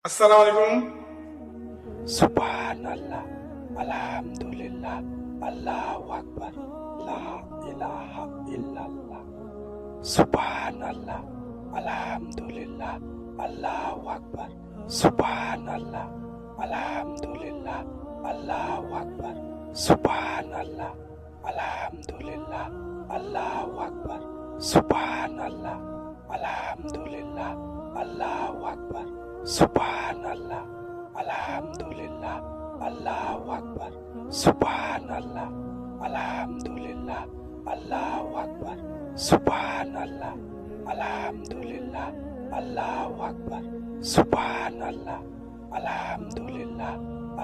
আসসালামু আলাইকুম। সুবহানাল্লাহ, আলহামদুলিল্লাহ, আল্লাহু আকবার, লা ইলাহা ইল্লাল্লাহ। সুবহানাল্লাহ, আলহামদুলিল্লাহ, আল্লাহু আকবার। সুবহানাল্লাহ, আলহামদুলিল্লাহ, আল্লাহু আকবার। সুবহানাল্লাহ, আলহামদুলিল্লাহ, আল্লাহু আকবার। সুবহানাল্লাহ, আলহামদুলিল্লাহ, আল্লাহু আকবার। সুবহানাল্লাহ, আলহামদুলিল্লাহ, আল্লাহু আকবার। সুবহানাল্লাহ, আলহামদুলিল্লাহ, আল্লাহু আকবার। সুবহানাল্লাহ, আলহামদুলিল্লাহ, আল্লাহু আকবার। সুবহানাল্লাহ, আলহামদুলিল্লাহ,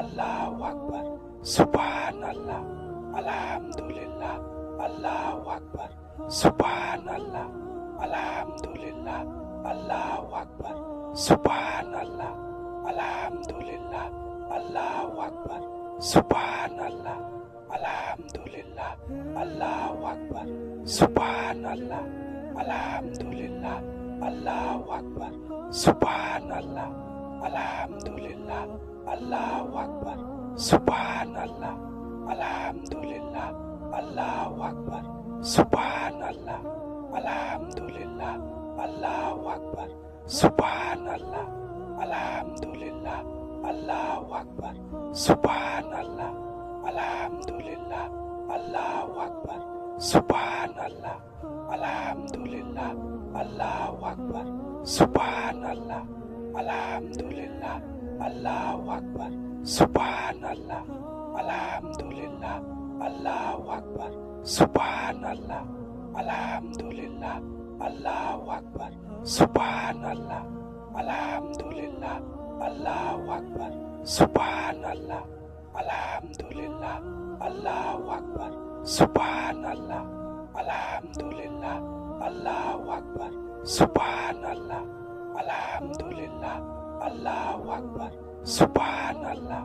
আল্লাহু আকবার। সুবহানাল্লাহ, আলহামদুলিল্লাহ, আল্লাহু আকবার। সুবহানাল্লাহ, আলহামদুলিল্লাহ, আল্লাহু আকবার। সুবহানাল্লাহ, আলহামদুলিল্লাহ, আল্লাহু আকবার। সুবহানাল্লাহ, আলহামদুলিল্লাহ, আল্লাহু আকবার। সুবহানাল্লাহ, আলহামদুলিল্লাহ, আল্লাহু আকবার। সুবহানাল্লাহ, আলহামদুলিল্লাহ, আল্লাহু আকবার। সুবহানাল্লাহ, আলহামদুলিল্লাহ, আল্লাহু আকবার। সুবহানাল্লাহ, আলহামদুলিল্লাহ, আল্লাহু আকবার। সুবহানাল্লাহ, আলহামদুলিল্লাহ, আল্লাহু আকবার। সুবহানাল্লাহ, আলহামদুলিল্লাহ, আল্লাহু আকবার। সুবহানাল্লাহ, আলহামদুলিল্লাহ, আল্লাহু আকবার। সুবহানাল্লাহ, আলহামদুলিল্লাহ, আল্লাহু আকবার। সুবহানাল্লাহ, আলহামদুলিল্লাহ, আল্লাহু আকবার। সুবহানাল্লাহ, আলহামদুলিল্লাহ, আল্লাহু আকবার। সুবহানাল্লাহ, আলহামদুলিল্লাহ, আল্লাহু আকবার। সুবহানাল্লাহ, আলহামদুলিল্লাহ, আল্লাহু আকবার। সুবহানাল্লাহ, আলহামদুলিল্লাহ, আল্লাহু আকবার। সুবহানাল্লাহ, আলহামদুলিল্লাহ, আল্লাহু আকবার। সুবহানাল্লাহ, আলহামদুলিল্লাহ, আল্লাহু আকবার। সুবহানাল্লাহ, আলহামদুলিল্লাহ, আল্লাহু আকবার। সুবহানাল্লাহ,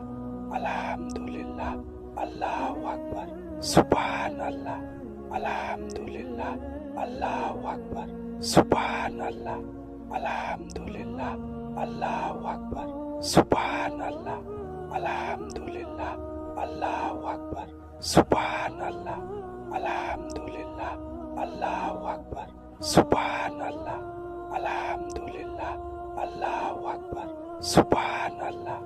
আলহামদুলিল্লাহ, আল্লাহু আকবার। সুবহানাল্লাহ, আলহামদুলিল্লাহ, আল্লাহু আকবার। সুবহানাল্লাহ, আলহামদুলিল্লাহ, আল্লাহু আকবার। সুবহানাল্লাহ, আলহামদুলিল্লাহ, আল্লাহু আকবার। সুবহানাল্লাহ, আলহামদুলিল্লাহ, আল্লাহু আকবার। সুবহানাল্লাহ, আলহামদুলিল্লাহ, আল্লাহু আকবার। সুবহানাল্লাহ,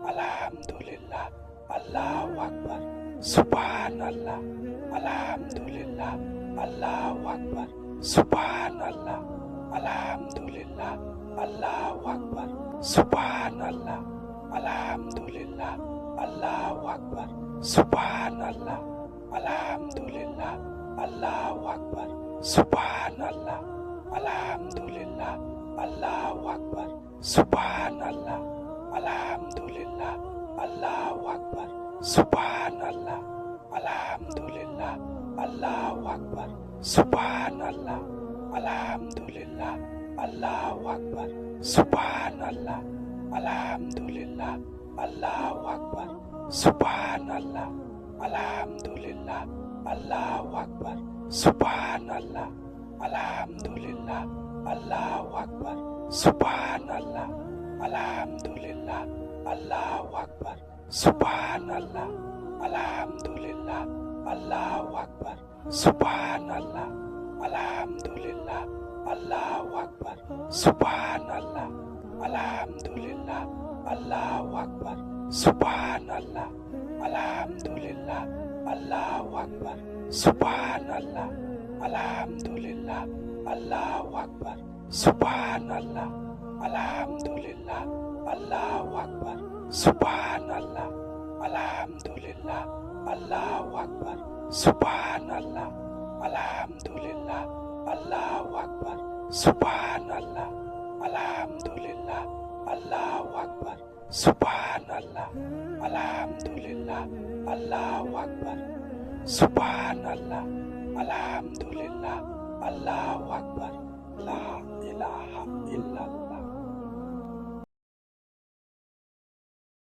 আলহামদুলিল্লাহ, আল্লাহু আকবার। সুবহানাল্লাহ, আলহামদুলিল্লাহ, আল্লাহু আকবার। সুবহানাল্লাহ, আলহামদুলিল্লাহ, আল্লাহু আকবার। সুবহানাল্লাহ, আলহামদুলিল্লাহ, আল্লাহু আকবার। সুবহানাল্লাহ, আলহামদুলিল্লাহ, আল্লাহু আকবার। সুবহানাল্লাহ, আলহামদুলিল্লাহ, আল্লাহু আকবার। সুবহানাল্লাহ, আলহামদুলিল্লাহ, আল্লাহু আকবার। সুবহানাল্লাহ, আলহামদুলিল্লাহ, আল্লাহু আকবার। সুবহানাল্লাহ, আলহামদুলিল্লাহ, আল্লাহু আকবার। সুবহানাল্লাহ, আলহামদুলিল্লাহ, আল্লাহু আকবার। সুবহানাল্লাহ, আলহামদুলিল্লাহ, আল্লাহু আকবার। সুবহানাল্লাহ, আলহামদুলিল্লাহ, আল্লাহু আকবার। সুবহানাল্লাহ, আলহামদুলিল্লাহ, আল্লাহু আকবার। সুবহানাল্লাহ, আলহামদুলিল্লাহ, আল্লাহু আকবার। সুবহানাল্লাহ, আলহামদুলিল্লাহ, আল্লাহু আকবার। সুবহানাল্লাহ, আলহামদুলিল্লাহ, আল্লাহু আকবার। সুবহানাল্লাহ, আলহামদুলিল্লাহ, আল্লাহু আকবার। সুবহানাল্লাহ, আলহামদুলিল্লাহ, আল্লাহু আকবার। সুবহানাল্লাহ, আলহামদুলিল্লাহ, আল্লাহু আকবার। সুবহানাল্লাহ, আলহামদুলিল্লাহ, আল্লাহু আকবার। সুবহানাল্লাহ, আলহামদুলিল্লাহ, আল্লাহু আকবার। সুবহানাল্লাহ, আলহামদুলিল্লাহ, আল্লাহু আকবার। লা ইলাহা ইল্লাল্লাহ।